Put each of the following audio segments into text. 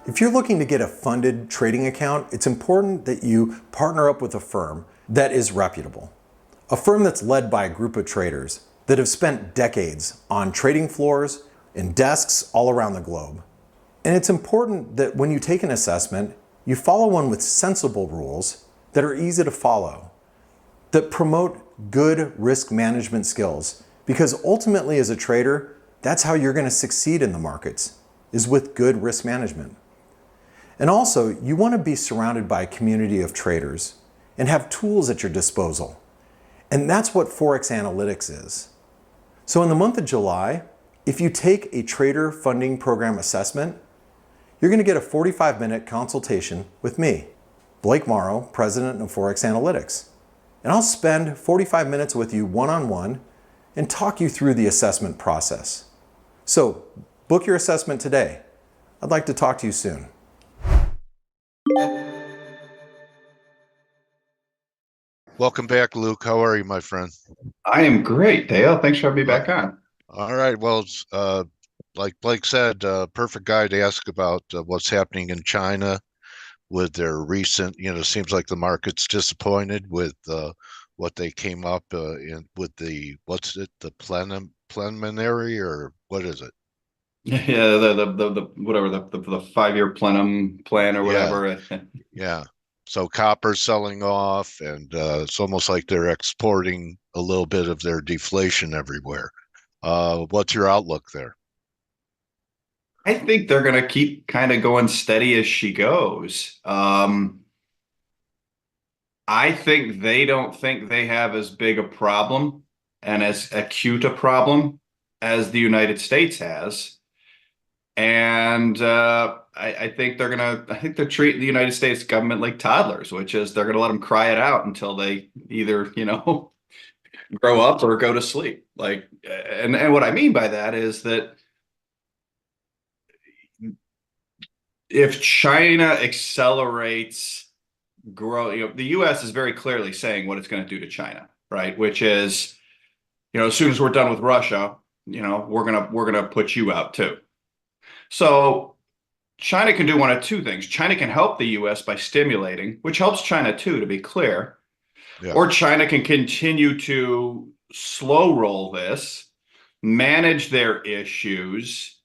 If you're looking to get a funded trading account, it's important that you partner up with a firm that is reputable. A firm that's led by a group of traders that have spent decades on trading floors and desks all around the globe. And it's important that when you take an assessment, you follow one with sensible rules that are easy to follow, that promote good risk management skills. Because ultimately as a trader, that's how you're going to succeed in the markets, is with good risk management. And also, you want to be surrounded by a community of traders and have tools at your disposal. And that's what ForexAnalytix is. So in the month of July, if you take a trader funding program assessment, you're going to get a 45-minute consultation with me, Blake Morrow, President of ForexAnalytix. And I'll spend 45 minutes with you one-on-one and talk you through the assessment process. So book your assessment today. I'd like to talk to you soon. Welcome back, Luke. How are you, my friend? I am great, Dale. Thanks for having me back on. All right. Well, like Blake said, perfect guy to ask about what's happening in China with their recent, seems like the market's disappointed with what they came up with the, the preliminary, or what is it? Yeah, the whatever the 5-year plenum plan or whatever. Yeah. So copper's selling off, and it's almost like they're exporting a little bit of their deflation everywhere. What's your outlook there? I think they're going to keep kind of going steady as she goes. I think they don't think they have as big a problem and as acute a problem as the United States has. And I think they're treating the United States government like toddlers, which is they're going to let them cry it out until they either, grow up or go to sleep. And what I mean by that is that if China accelerates growth, the U.S. is very clearly saying what it's going to do to China, right? Which is, as soon as we're done with Russia, we're gonna put you out too. So China can do one of two things. China can help the U.S. by stimulating, which helps China too, to be clear. Yeah. Or China can continue to slow roll this, manage their issues,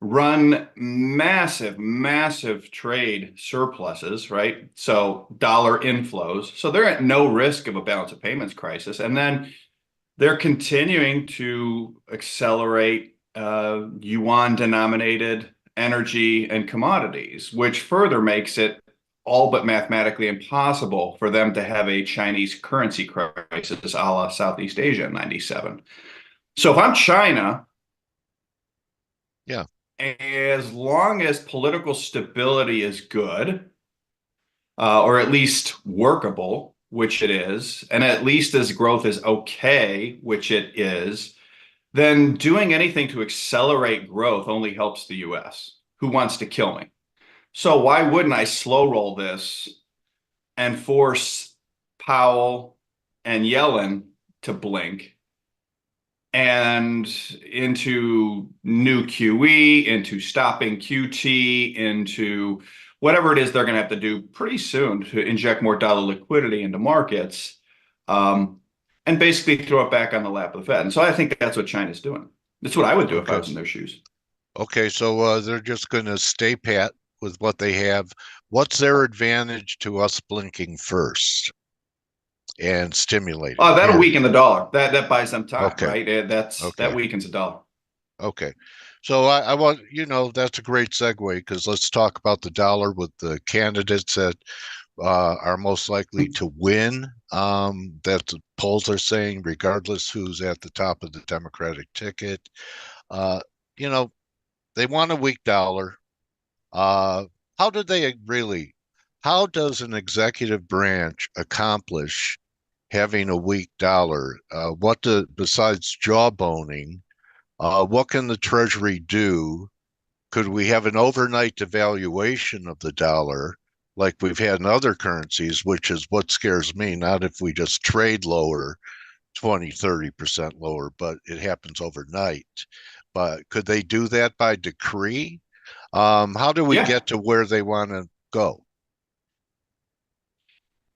run massive, massive trade surpluses, right? So dollar inflows. So they're at no risk of a balance of payments crisis. And then they're continuing to accelerate yuan-denominated energy and commodities, which further makes it all but mathematically impossible for them to have a Chinese currency crisis a la Southeast Asia in 97. So if I'm China, yeah, as long as political stability is good, or at least workable, which it is, and at least as growth is okay, which it is, then doing anything to accelerate growth only helps the U.S., who wants to kill me. So why wouldn't I slow roll this and force Powell and Yellen to blink and into new QE, into stopping QT, into whatever it is they're going to have to do pretty soon to inject more dollar liquidity into markets, and basically throw it back on the lap of the Fed. And so I think that's what China's doing. That's what I would do if I was in their shoes. Okay, so they're just going to stay pat with what they have. What's their advantage to us blinking first and stimulating? Oh, that'll weaken the dollar. That buys them time, okay. Right? That weakens the dollar. Okay. So I want, that's a great segue, because let's talk about the dollar with the candidates that are most likely to win, that the polls are saying, regardless who's at the top of the Democratic ticket. They want a weak dollar. How does an executive branch accomplish having a weak dollar? Besides jawboning, what can the Treasury do? Could we have an overnight devaluation of the dollar like we've had in other currencies, which is what scares me, not if we just trade lower, 20, 30% lower, but it happens overnight. But could they do that by decree? How do we Yeah. get to where they want to go?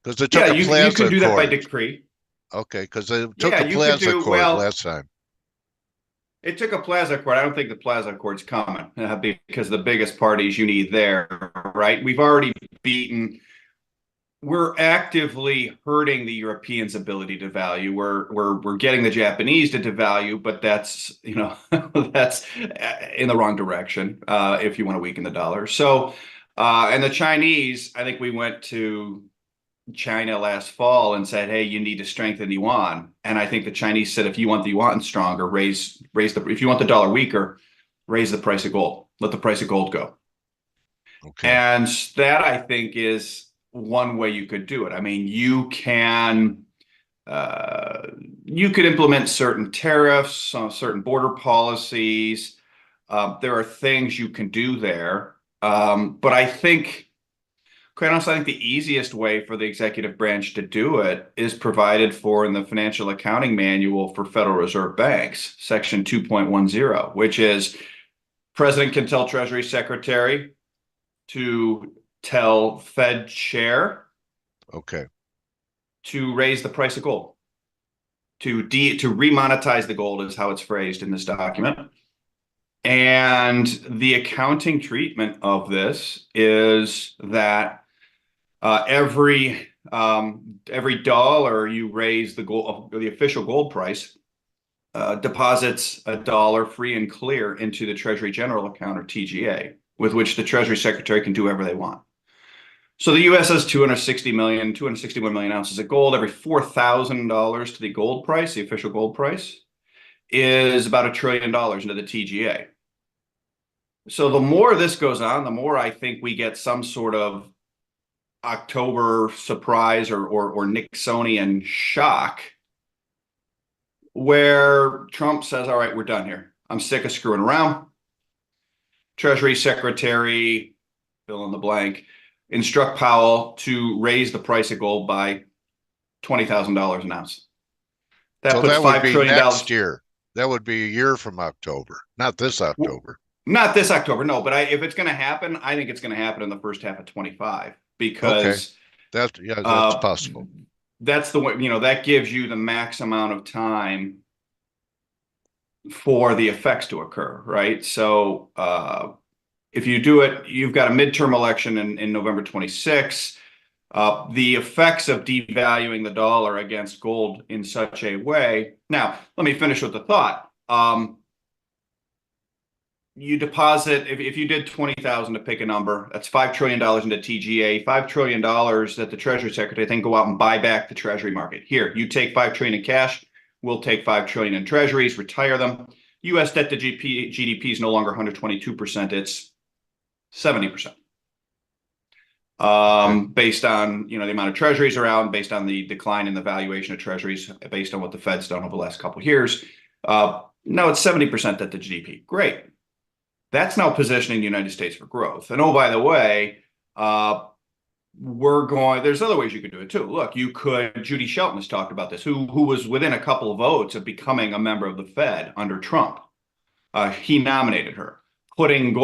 Because they Yeah, took a you plaza could do that by accord. decree. Okay, because they took Yeah, a you could plaza do, accord well, last time. it took a plaza accord. I don't think the plaza accord's coming because the biggest parties you need there, right? We've already beaten. We're actively hurting the Europeans' ability to value. We're getting the Japanese to devalue, but that's that's in the wrong direction if you want to weaken the dollar. So, and the Chinese, I think we went to China last fall and said, "Hey, you need to strengthen the yuan." And I think the Chinese said, "If you want the yuan stronger, raise the. If you want the dollar weaker, raise the price of gold. Let the price of gold go." Okay. And that I think is one way you could do it. I mean, uh, you could implement certain tariffs on certain border policies. There are things you can do there, but I think. Quite honestly, I think the easiest way for the executive branch to do it is provided for in the Financial Accounting Manual for Federal Reserve Banks, Section 2.10, which is President can tell Treasury Secretary to tell Fed Chair Okay. to raise the price of gold, to remonetize the gold is how it's phrased in this document. And the accounting treatment of this is that every dollar you raise the official gold price deposits a dollar free and clear into the Treasury General Account or TGA, with which the Treasury Secretary can do whatever they want. So the U.S. has 261 million ounces of gold. Every $4,000 to the gold price, the official gold price, is about $1 trillion into the TGA. So the more this goes on, the more I think we get some sort of October surprise or Nixonian shock where Trump says, "All right, we're done here. I'm sick of screwing around." Treasury Secretary, fill in the blank, instruct Powell to raise the price of gold by $20,000 an ounce. That So puts that would $5 be trillion. next year. That would be a year from October, not this October. Not this October, no. But if it's going to happen, I think it's going to happen in the first half of 25 Okay. because That's possible. that's the way, that gives you the max amount of time for the effects to occur, right? So if you do it, you've got a midterm election in November 26. The effects of devaluing the dollar against gold in such a way. Now, let me finish with the thought. You deposit, if you did 20,000 to pick a number, that's $5 trillion into TGA, $5 trillion that the Treasury Secretary then go out and buy back the Treasury market. Here, you take $5 trillion in cash, we'll take $5 trillion in Treasuries, retire them. U.S. debt to GDP is no longer 122%, it's 70%. Based on the amount of treasuries around, based on the decline in the valuation of treasuries, based on what the Fed's done over the last couple of years. No, it's 70% debt to GDP. Great. That's now positioning the United States for growth. And oh, by the way, there's other ways you could do it too. Look, Judy Shelton has talked about this, who was within a couple of votes of becoming a member of the Fed under Trump. He nominated her, putting a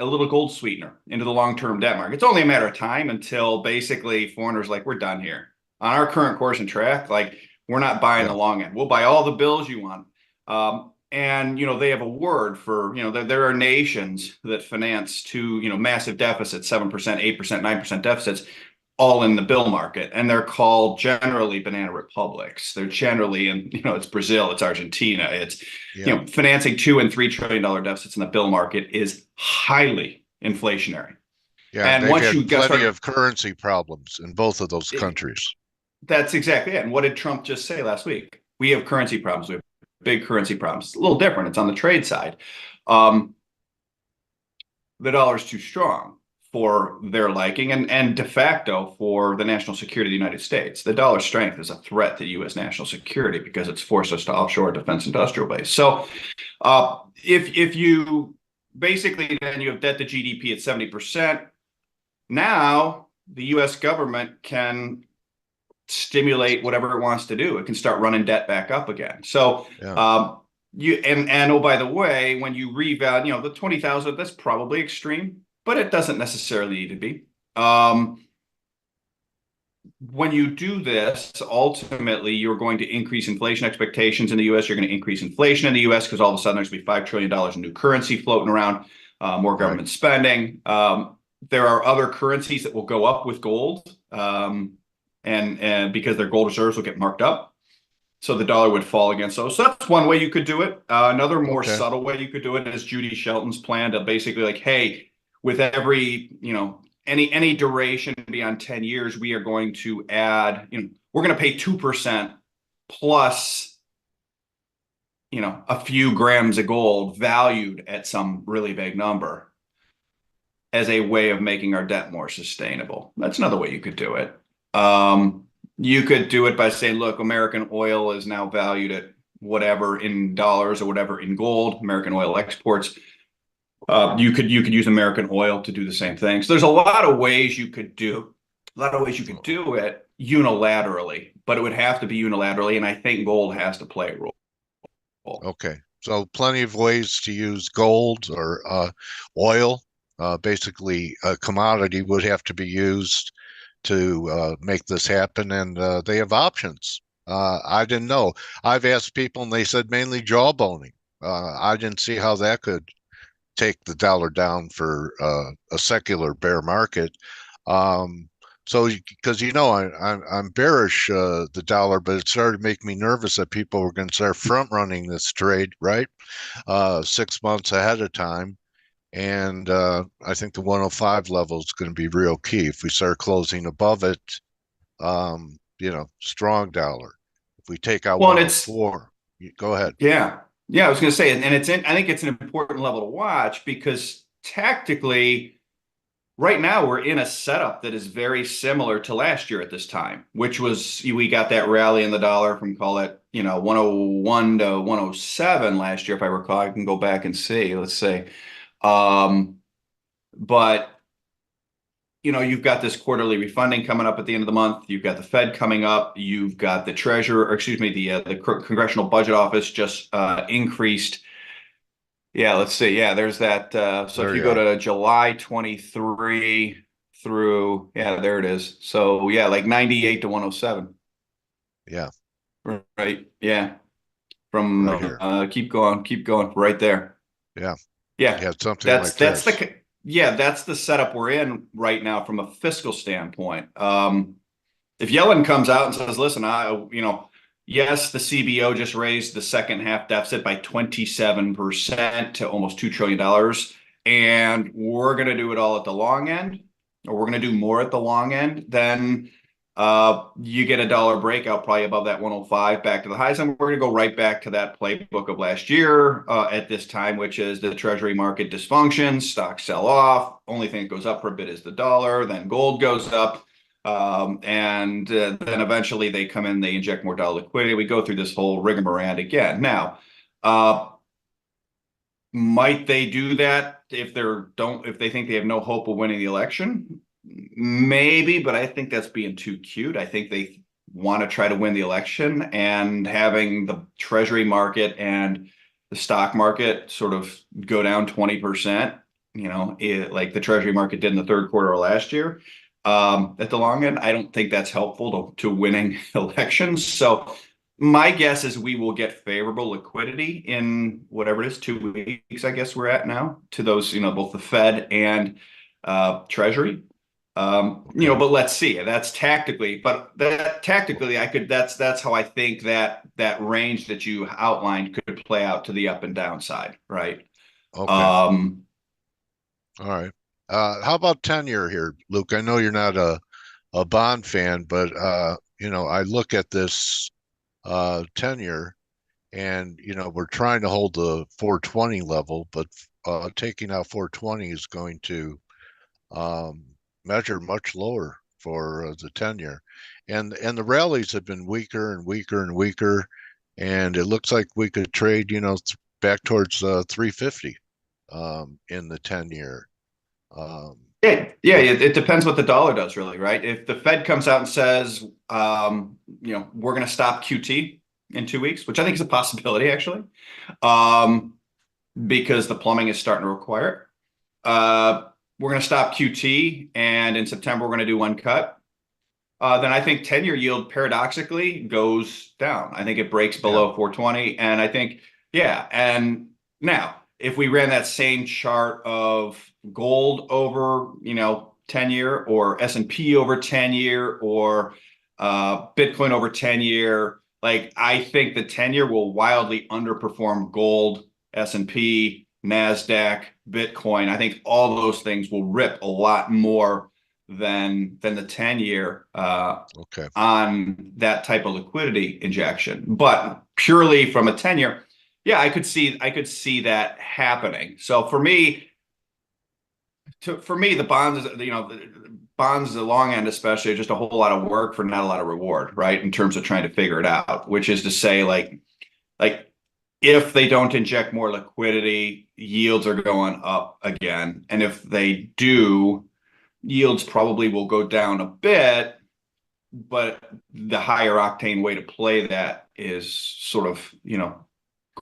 little gold sweetener into the long-term debt market. It's only a matter of time until basically foreigners like, we're done here. On our current course and track, like we're not buying the long end. We'll buy all the bills you want. And they have a word for, there are nations that finance to, massive deficits, 7%, 8%, 9% deficits, all in the bill market. And they're called generally banana republics. They're generally it's Brazil, it's Argentina, it's, financing $2 and $3 trillion deficits in the bill market is highly inflationary. Yeah, and they've once had you plenty of currency problems in both of those countries. That's exactly it. And what did Trump just say last week? We have currency problems. We have big currency problems. It's a little different. It's on the trade side. The dollar's too strong for their liking and de facto for the national security of the United States. The dollar's strength is a threat to U.S. national security because it's forced us to offshore defense industrial base. So if you basically then you have debt to GDP at 70%, now the U.S. government can stimulate whatever it wants to do. It can start running debt back up again. So oh, by the way, when you revalue, the 20,000, that's probably extreme, but it doesn't necessarily need to be. When you do this, ultimately, you're going to increase inflation expectations in the U.S. You're going to increase inflation in the U.S. because all of a sudden there's going to be $5 trillion in new currency floating around, more government spending. There are other currencies that will go up with gold, and because their gold reserves will get marked up. So the dollar would fall against those. So that's one way you could do it. Another more subtle way you could do it is Judy Shelton's plan to basically like, hey, with every, any duration beyond 10 years, we are going to add, we're going to pay 2% plus, a few grams of gold valued at some really big number as a way of making our debt more sustainable. That's another way you could do it. You could do it by saying, look, American oil is now valued at whatever in dollars or whatever in gold, American oil exports. You could use American oil to do the same thing. So there's a lot of ways you could do it unilaterally, but it would have to be unilaterally, and I think gold has to play a role. Okay, so plenty of ways to use gold or oil. Basically, a commodity would have to be used to make this happen, and they have options. I didn't know. I've asked people, and they said mainly jawboning. I didn't see how that could take the dollar down for a secular bear market. So, because I'm bearish the dollar, but it started to make me nervous that people were going to start front running this trade, right? 6 months ahead of time. And I think the 105 level is going to be real key. If we start closing above it, strong dollar. If we take out 104, go ahead. Yeah. Yeah, I was going to say, and I think it's an important level to watch because tactically, right now we're in a setup that is very similar to last year at this time, which was we got that rally in the dollar from, call it, 101 to 107 last year, if I recall. I can go back and see. Let's say. But you've got this quarterly refunding coming up at the end of the month. You've got the Fed coming up. You've got the the Congressional Budget Office just increased. Yeah, let's see. Yeah, there's that. So if you go to July 23 through, there it is. So yeah, like 98 to 107. Yeah. Right. Yeah. From right keep going right there. Yeah. Yeah. Yeah. Something like this. That's the setup we're in right now from a fiscal standpoint. If Yellen comes out and says, listen, yes, the CBO just raised the second half deficit by 27% to almost $2 trillion. And we're going to do it all at the long end, or we're going to do more at the long end, then you get a dollar breakout probably above that 105 back to the highs. And we're going to go right back to that playbook of last year at this time, which is the treasury market dysfunction, stocks sell off. Only thing that goes up for a bit is the dollar. Then gold goes up. And then eventually they come in, they inject more dollar liquidity. We go through this whole rigmarole again. Now, might they do that if they think they have no hope of winning the election? Maybe, but I think that's being too cute. I think they want to try to win the election, and having the treasury market and the stock market sort of go down 20%, like the treasury market did in the third quarter of last year. At the long end, I don't think that's helpful to winning elections. So my guess is we will get favorable liquidity in whatever it is, 2 weeks, I guess we're at now, to those, both the Fed and Treasury. But let's see. That's tactically, that's how I think that range that you outlined could play out to the up and down side, right? Okay. All right. How about tenure here, Luke? I know you're not a bond fan, but I look at this tenure, and we're trying to hold the 420 level, but taking out 420 is going to measure much lower for the tenure, and the rallies have been weaker and weaker and weaker, and it looks like we could trade back towards 350 in the 10-year. It depends what the dollar does, really, right? If the Fed comes out and says, we're going to stop QT, in 2 weeks, which I think is a possibility actually, because the plumbing is starting to require it. We're going to stop QT, and in September we're going to do one cut. Then I think 10-year yield paradoxically goes down. I think it breaks below 420, and I think and now if we ran that same chart of gold over 10-year, or S&P over 10-year, or Bitcoin over 10-year, like I think the 10-year will wildly underperform gold, S&P, NASDAQ, Bitcoin. I think all those things will rip a lot more than the 10-year on that type of liquidity injection. But purely from a 10-year, I could see that happening. So for me, the bonds, bonds, the long end especially, are just a whole lot of work for not a lot of reward, right? In terms of trying to figure it out, which is to say, like if they don't inject more liquidity, yields are going up again, and if they do, yields probably will go down a bit. But the higher octane way to play that is sort of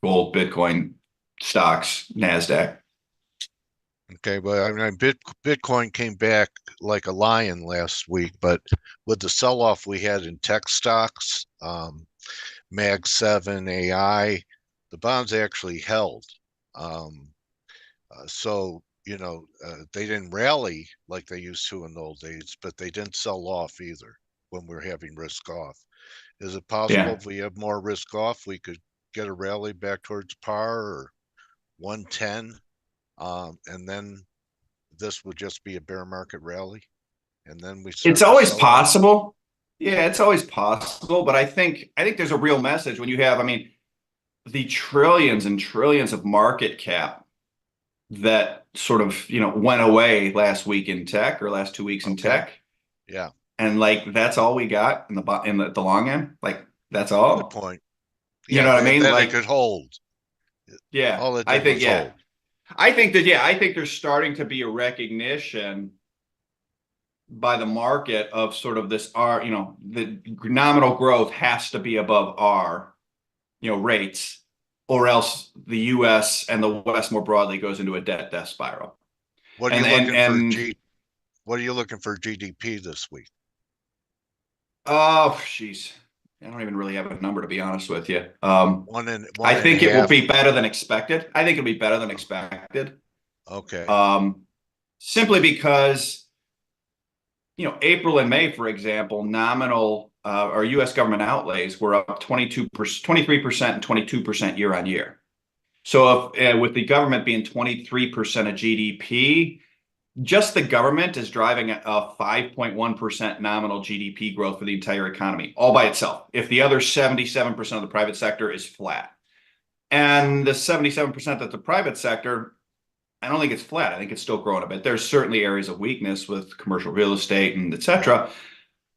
gold, Bitcoin, stocks, NASDAQ. Okay, well, I mean, Bitcoin came back like a lion last week, but with the sell-off we had in tech stocks, Mag 7, AI, the bonds actually held. So, they didn't rally like they used to in the old days, but they didn't sell off either when we're having risk off. Is it possible if we have more risk off, we could get a rally back towards par or 110? And then this would just be a bear market rally, and then it's always possible. It's always possible, but I think there's a real message when you have, the trillions and trillions of market cap that sort of went away last week in tech, or last 2 weeks in tech. And like that's all we got in the long end. Like that's all. Good point. You know what I mean? That like it could hold. All it did was hold. I think there's starting to be a recognition by the market of sort of this the nominal growth has to be above our rates, or else the US and the West more broadly goes into a death spiral. What are you looking for GDP this week? Oh, jeez. I don't even really have a number, to be honest with you. I think it will be better than expected. I think it'll be better than expected. Okay. Simply because, April and May, for example, nominal or U.S. government outlays were up 23% and 22% year on year. So if with the government being 23% of GDP, just the government is driving a 5.1% nominal GDP growth for the entire economy, all by itself, if the other 77% of the private sector is flat. And the 77% that the private sector, I don't think it's flat. I think it's still growing a bit. There's certainly areas of weakness with commercial real estate and et cetera.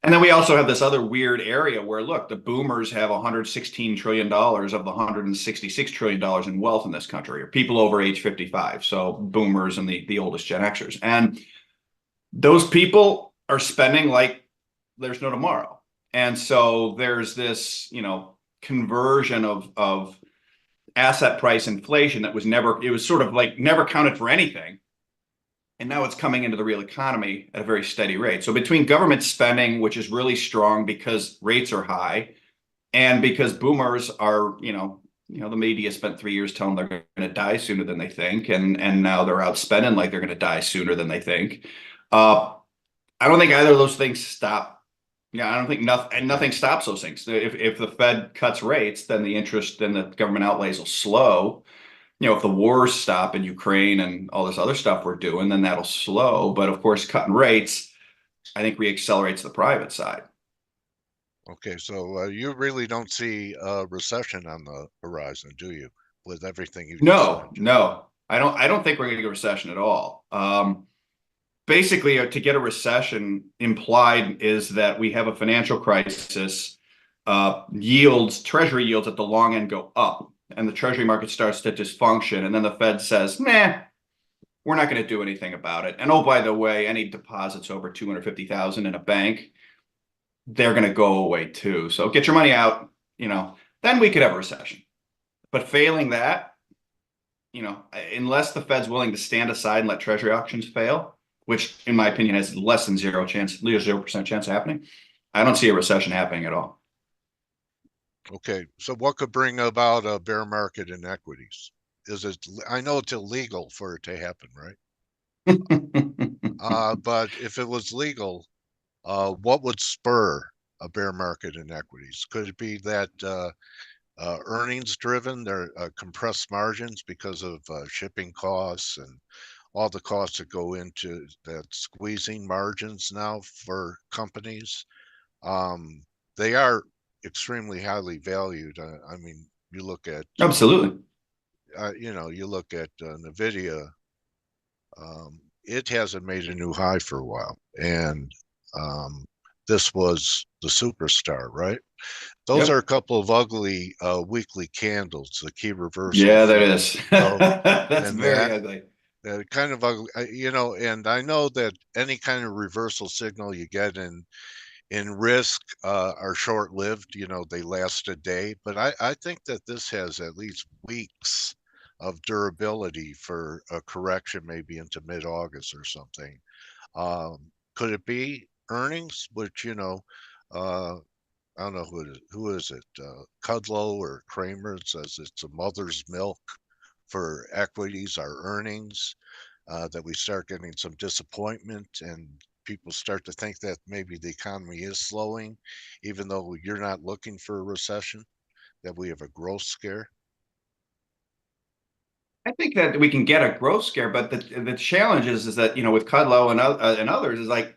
And then we also have this other weird area where, look, the boomers have $116 trillion of the $166 trillion in wealth in this country, or people over age 55. So boomers and the oldest Gen Xers. And those people are spending like there's no tomorrow. And so there's this, conversion of asset price inflation that was sort of like never counted for anything. And now it's coming into the real economy at a very steady rate. So between government spending, which is really strong because rates are high, and because boomers are, the media spent 3 years telling them they're going to die sooner than they think, and now they're out spending like they're going to die sooner than they think. I don't think either of those things stop. I don't think nothing stops those things. If the Fed cuts rates, then the government outlays will slow. If the wars stop in Ukraine and all this other stuff we're doing, then that'll slow. But of course, cutting rates, I think, reaccelerates the private side. Okay, so you really don't see a recession on the horizon, do you? With everything you just mentioned? No, I don't think we're going to get a recession at all. Basically, to get a recession implied is that we have a financial crisis. Treasury yields at the long end go up, and the treasury market starts to dysfunction, and then the Fed says, nah, we're not going to do anything about it. And oh, by the way, any deposits over $250,000 in a bank, they're going to go away too. So get your money out, then we could have a recession. But failing that, you know, unless the Fed's willing to stand aside and let Treasury auctions fail, which in my opinion has less than 0% chance of happening, I don't see a recession happening at all. Okay, so what could bring about a bear market in equities? Is it? I know it's illegal for it to happen, right? But if it was legal, what would spur a bear market in equities? Could it be that earnings driven, they're compressed margins because of shipping costs and all the costs that go into that, squeezing margins now for companies? They are extremely highly valued. I mean, you look at Absolutely. you look at Nvidia. It hasn't made a new high for a while, and this was the superstar, right? Those are a Yep. couple of ugly weekly candles, the key reversal Yeah, that effect. is. So, That's and very that ugly. kind of ugly, and I know that any kind of reversal signal you get in risk are short-lived. They last a day, but I think that this has at least weeks of durability for a correction, maybe into mid-August or something. Could it be earnings, which uh, I don't know who is it, Kudlow or Kramer says it's a mother's milk for equities, our earnings, that we start getting some disappointment and people start to think that maybe the economy is slowing, even though you're not looking for a recession, that we have a growth scare? I think that we can get a growth scare, but the challenge is that, you know, with Kudlow and others is like,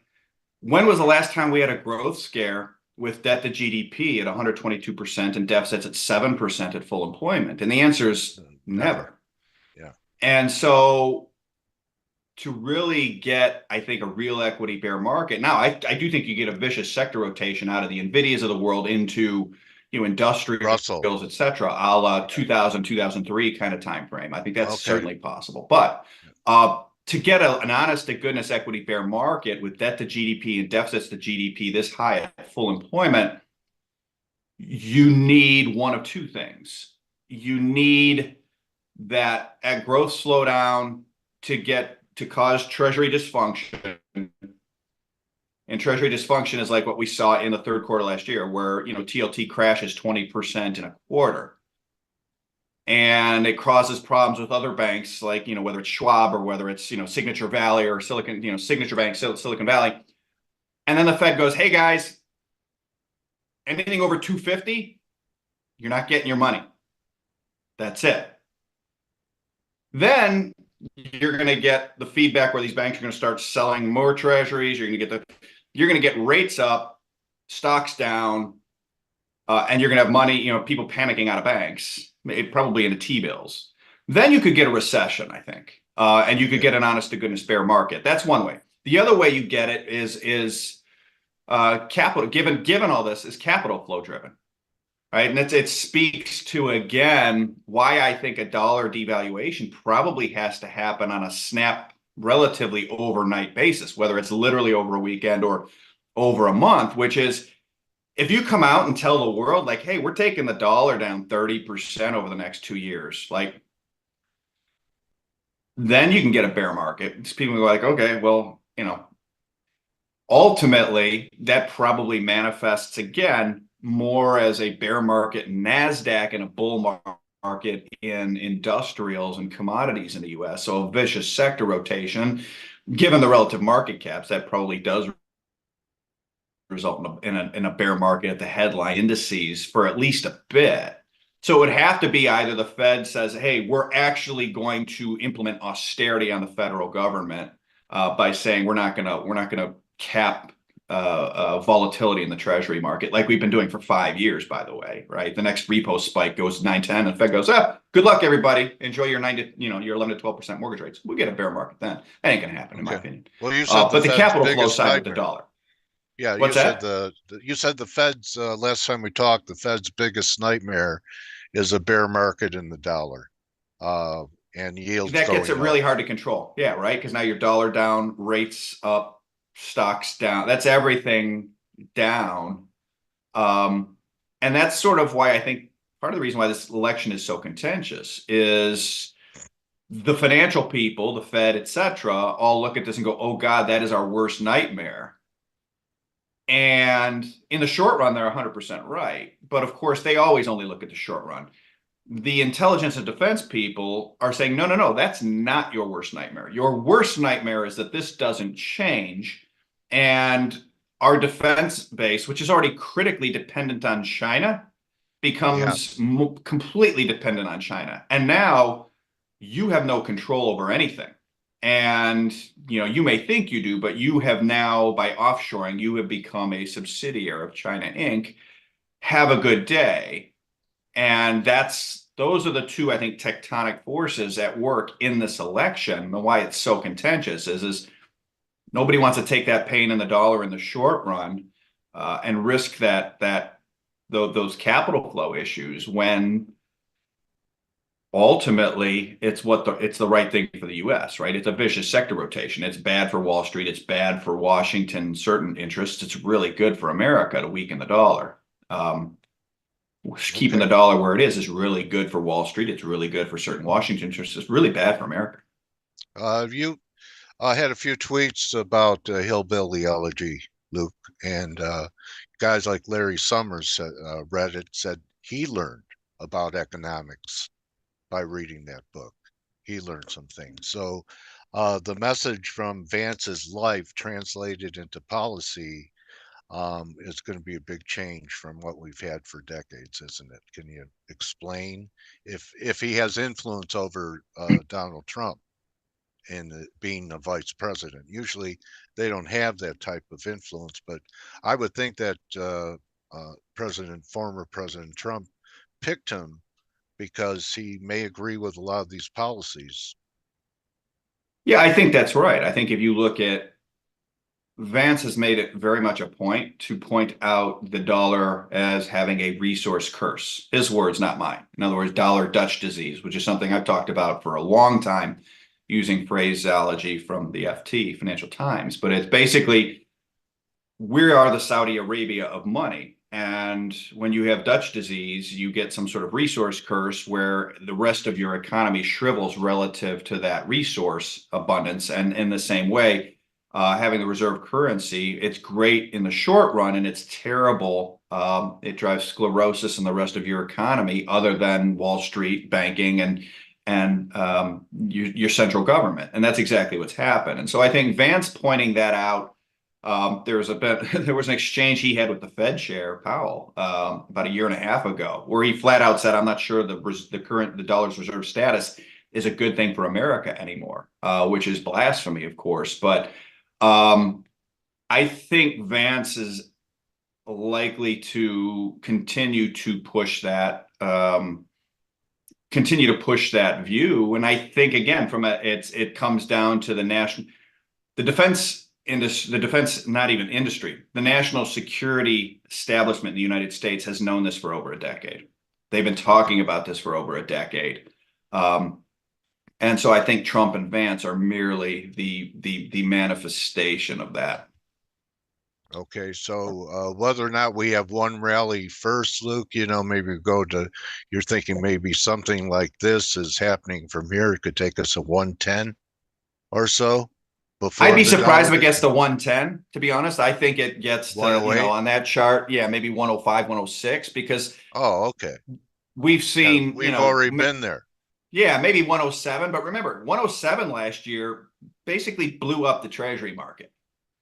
when was the last time we had a growth scare with debt to GDP at 122% and deficits at 7% at full employment? And the answer is Never. never. Yeah. And so to really get, I think, a real equity bear market, now I do think you get a vicious sector rotation out of the NVIDIAs of the world into, you know, industrials, Russell. et cetera, a la Yeah. 2000, 2003 kind of time frame. I think that's Okay. certainly possible. But to get an honest to goodness equity bear market with debt to GDP and deficits to GDP this high at full employment, you need one of two things. You need that at growth slowdown to cause treasury dysfunction. And treasury dysfunction is like what we saw in the third quarter last year, where, you know, TLT crashes 20% in a quarter. And it causes problems with other banks, like, you know, whether it's Schwab or whether it's, you know, Signature Valley or Signature Bank, Silicon Valley. And then the Fed goes, hey guys, anything over 250, you're not getting your money. That's it. Then you're going to get the feedback where these banks are going to start selling more treasuries. You're going to get rates up, stocks down, and you're going to have money, you know, people panicking out of banks, probably into T-bills. Then you could get a recession, I think, and you could get an honest to goodness bear market. That's one way. The other way you get it is capital. Given all this, is capital flow driven. Right. And it speaks to, again, why I think a dollar devaluation probably has to happen on a snap, relatively overnight basis, whether it's literally over a weekend or over a month, which is if you come out and tell the world, like, hey, we're taking the dollar down 30% over the next 2 years, like, then you can get a bear market. People are like, okay, well, you know, ultimately, that probably manifests again more as a bear market in NASDAQ and a bull market in industrials and commodities in the US. So a vicious sector rotation, given the relative market caps, that probably does result in a bear market at the headline indices for at least a bit. So it would have to be either the Fed says, hey, we're actually going to implement austerity on the federal government by saying we're not gonna cap volatility in the treasury market like we've been doing for 5 years, by the way, right? The next repo spike goes 9-10 and the Fed goes, good luck, everybody. Enjoy your 11 to 12% mortgage rates. We get a bear market then. That ain't gonna happen, in my opinion. Well, you said but the Fed's capital flow biggest side with the nightmare. dollar. Yeah, What's that? You said the Fed's last time we talked, the Fed's biggest nightmare is a bear market in the dollar, and yields That gets it going really up. hard to control. Yeah, right. Because now your dollar down, rates up, stocks down. That's everything down. And that's sort of why I think part of the reason why this election is so contentious is the financial people, the Fed, et cetera, all look at this and go, oh God, that is our worst nightmare. And in the short run, they're 100% right. But of course, they always only look at the short run. The intelligence and defense people are saying, no, no, no, that's not your worst nightmare. Your worst nightmare is that this doesn't change. And our defense base, which is already critically dependent on China, becomes completely dependent on China. And now you have no control over anything. And, you know, you may think you do, but you have now, by offshoring, you have become a subsidiary of China Inc. Have a good day. And those are the two, I think, tectonic forces at work in this election. And why it's so contentious is nobody wants to take that pain in the dollar in the short run and risk those capital flow issues when ultimately it's the right thing for the U.S., right? It's a vicious sector rotation. It's bad for Wall Street. It's bad for Washington, certain interests. It's really good for America to weaken the dollar. Keeping the dollar where it is really good for Wall Street. It's really good for certain Washington interests. It's really bad for America. You had a few tweets about hillbillyology, Luke, and guys like Larry Summers read it, said he learned about economics by reading that book. He learned some things. So the message from Vance's life translated into policy is going to be a big change from what we've had for decades, isn't it? Can you explain if he has influence over Donald Trump in being a vice president? Usually they don't have that type of influence, but I would think that former President Trump picked him because he may agree with a lot of these policies. Yeah, I think that's right. I think if you look at Vance has made it very much a point to point out the dollar as having a resource curse. His words, not mine. In other words, dollar Dutch disease, which is something I've talked about for a long time using phraseology from the FT, Financial Times. But it's basically, we are the Saudi Arabia of money. And when you have Dutch disease, you get some sort of resource curse where the rest of your economy shrivels relative to that resource abundance. And in the same way, having the reserve currency, it's great in the short run and it's terrible. It drives sclerosis in the rest of your economy other than Wall Street, banking, and your central government. And that's exactly what's happened. And so I think Vance pointing that out, there was an exchange he had with the Fed chair, Powell, about a year and a half ago, where he flat out said, I'm not sure the dollar's reserve status is a good thing for America anymore, which is blasphemy, of course. But I think Vance is likely to continue to push that view. And I think again, it comes down to the defense national security establishment in the United States has known this for over a decade. They've been talking about this for over a decade. And so I think Trump and Vance are merely the manifestation of that. Okay, so whether or not we have one rally first, Luke, maybe you're thinking maybe something like this is happening from here. It could take us a 110 or so. I'd be surprised if it gets to 110, to be honest. I think it gets to, on that chart, maybe 105, 106, because we've seen, we've already been there. Yeah, maybe 107. But remember, 107 last year basically blew up the treasury market.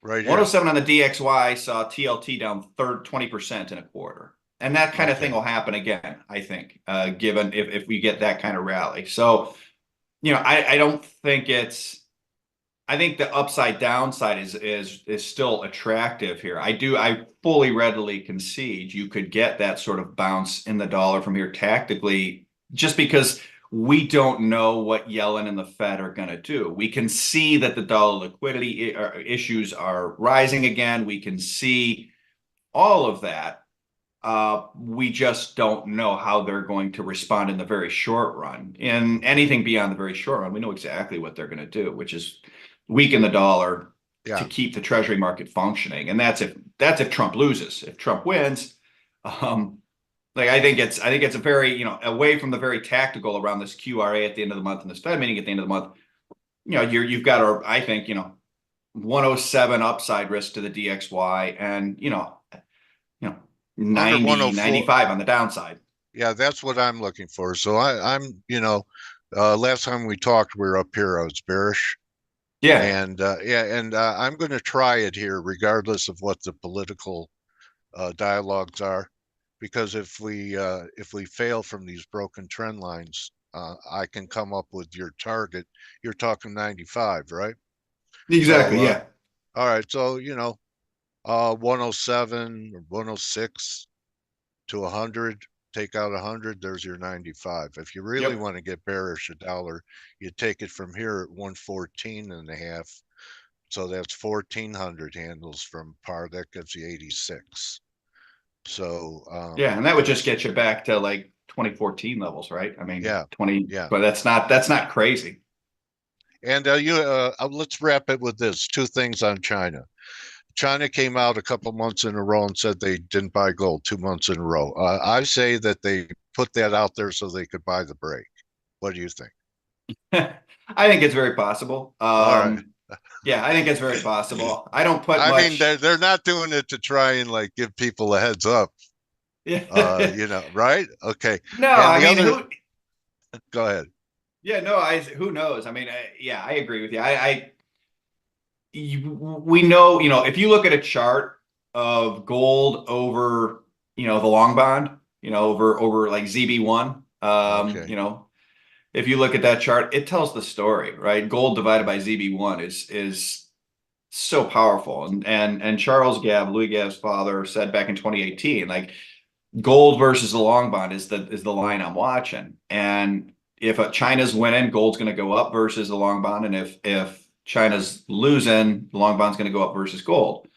Right. 107 on the DXY saw TLT down 20% in a quarter. And that kind of thing will happen again, I think, given if we get that kind of rally. So, I don't think I think the upside downside is still attractive here. I fully readily concede you could get that sort of bounce in the dollar from here tactically, just because we don't know what Yellen and the Fed are going to do. We can see that the dollar liquidity issues are rising again. We can see all of that. We just don't know how they're going to respond in the very short run. In anything beyond the very short run, we know exactly what they're going to do, which is weaken the dollar to keep the treasury market functioning. And that's if Trump loses. If Trump wins, Like I think it's a very, away from the very tactical around this QRA at the end of the month and this Fed meeting at the end of the month. You've got I think, 107 upside risk to the DXY and, you know, Under 90, 104. 95 on the downside. Yeah, that's what I'm looking for. So I'm, last time we talked, we were up here, I was bearish. Yeah. And I'm going to try it here, regardless of what the political dialogues are, because if we fail from these broken trend lines, I can come up with your target. You're talking 95, right? So Exactly. Yeah. all right, so 107 or 106 to 100. Take out 100, there's your 95. If you really Yep. want to get bearish a dollar, you take it from here at 114 and a half. So that's 1,400 handles from par. That gives you 86. So Yeah. And that would just get you back to like 2014 levels, right? I mean, yeah, 20, yeah. but that's not crazy. And let's wrap it with this. Two things on China. China came out a couple months in a row and said they didn't buy gold 2 months in a row. I say that they put that out there so they could buy the break. What do you think? I think it's very possible. All right. Yeah, I think it's very possible. I don't put I mean, much. they're not doing it to try and like give people a heads up. Yeah. Right? Okay. No, And I the mean, other, go ahead. yeah, no, who knows? I mean, yeah, I agree with you. We know, if you look at a chart of gold over, the long bond, over like ZB1, Okay. if you look at that chart, it tells the story, right? Gold divided by ZB1 is so powerful. And Louis Gabb's father, said back in 2018, like gold versus the long bond is the line I'm watching. And if China's winning, gold's going to go up versus the long bond, and if China's losing, the long bond's going to go up versus gold.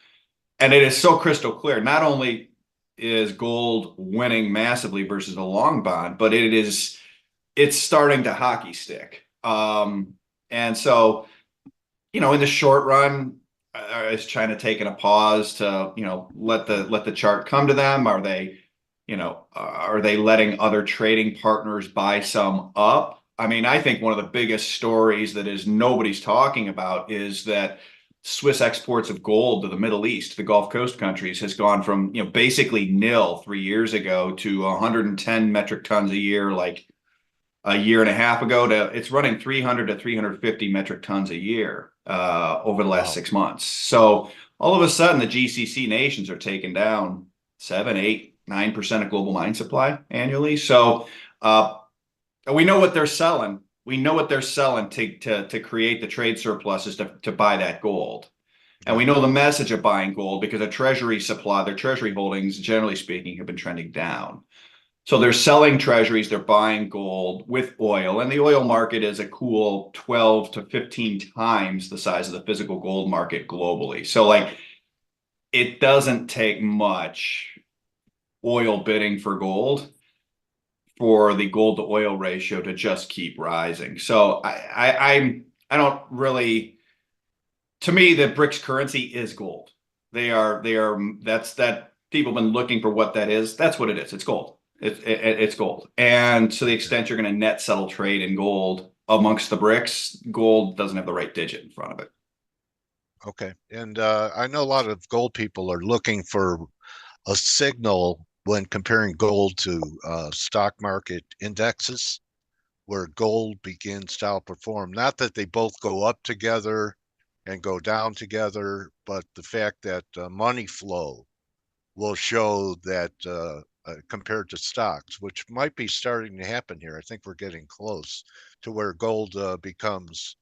And it is so crystal clear. Not only is gold winning massively versus the long bond, but it's starting to hockey stick. And so, in the short run, is China taking a pause to, let the chart come to them? Are they letting other trading partners buy some up? I mean, I think one of the biggest stories that is nobody's talking about is that Swiss exports of gold to the Middle East, the Gulf Coast countries, has gone from, basically nil 3 years ago to 110 metric tons a year, like a year and a half ago, to it's running 300 to 350 metric tons a year over the last Wow. 6 months. So all of a sudden, the GCC nations are taking down 7, 8, 9% of global mine supply annually. So we know what they're selling. We know what they're selling to create the trade surpluses to buy that gold. And Yeah. we know the message of buying gold because their treasury holdings, generally speaking, have been trending down. So they're selling treasuries, they're buying gold with oil, and the oil market is a cool 12 to 15 times the size of the physical gold market globally. So like it doesn't take much oil bidding for gold for the gold to oil ratio to just keep rising. So I don't really, to me, the BRICS currency is gold. That people have been looking for what that is. That's what it is. It's gold. It's gold. And to the Okay. extent you're going to net settle trade in gold amongst the BRICS, gold doesn't have the right digit in front of it. Okay. And I know a lot of gold people are looking for a signal when comparing gold to stock market indexes, where gold begins to outperform. Not that they both go up together and go down together, but the fact that money flow will show that compared to stocks, which might be starting to happen here. I think we're getting close to where gold becomes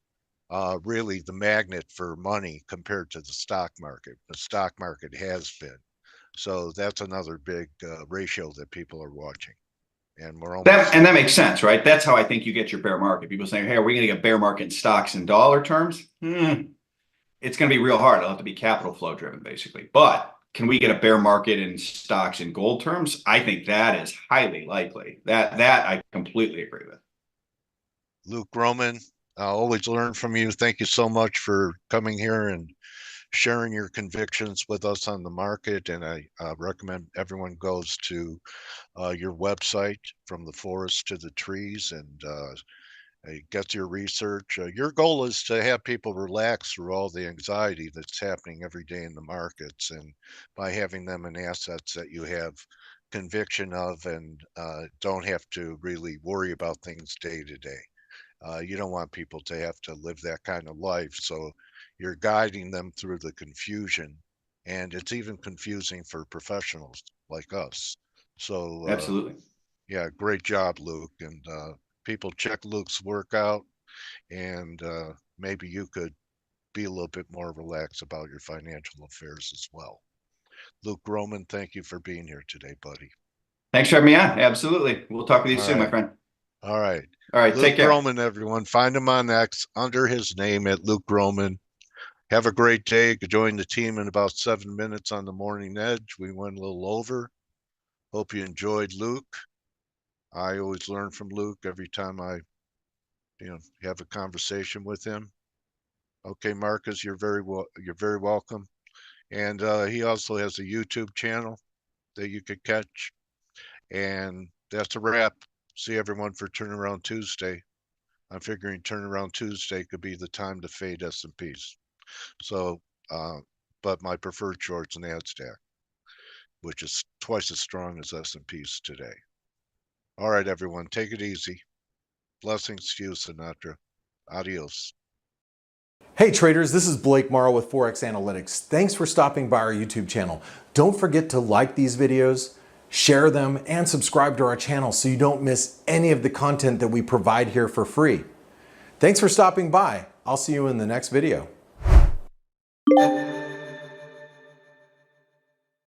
really the magnet for money compared to the stock market. The stock market has been. So that's another big ratio that people are watching. And we're almost That there. makes sense, right? That's how I think you get your bear market. People saying, "Hey, are we going to get bear market in stocks in dollar terms?" It's going to be real hard. It'll have to be capital flow driven, basically. But can we get a bear market in stocks in gold terms? I think that is highly likely. That I completely agree with. Luke Gromen, I always learn from you. Thank you so much for coming here and sharing your convictions with us on the market. And I recommend everyone goes to your website, From the Forest to the Trees, and get your research. Your goal is to have people relax through all the anxiety that's happening every day in the markets, and by having them in assets that you have conviction of and don't have to really worry about things day to day. You don't want people to have to live that kind of life, so you're guiding them through the confusion, and it's even confusing for professionals like us. So Absolutely. yeah, great job, Luke. And people check Luke's work out, and maybe you could be a little bit more relaxed about your financial affairs as well. Luke Gromen, thank you for being here today, buddy. Thanks for having me on. Absolutely. We'll talk with you All soon, my right. friend. All right. All right. Luke Take care. Gromen, everyone. Find him on X under his name at Luke Gromen. Have a great day. Join the team in about 7 minutes on the Morning Edge. We went a little over. Hope you enjoyed Luke. I always learn from Luke every time I have a conversation with him. Okay, Marcus, you're very welcome. And he also has a YouTube channel that you could catch. And that's a wrap. See everyone for Turnaround Tuesday. I'm figuring Turnaround Tuesday could be the time to fade S&Ps. So, but my preferred short's NASDAQ, which is twice as strong as S&Ps today. All right, everyone, take it easy. Blessings to you, Sinatra. Adios. Hey traders, this is Blake Morrow with Forex Analytix. Thanks for stopping by our YouTube channel. Don't forget to like these videos, share them, and subscribe to our channel so you don't miss any of the content that we provide here for free. Thanks for stopping by. I'll see you in the next video.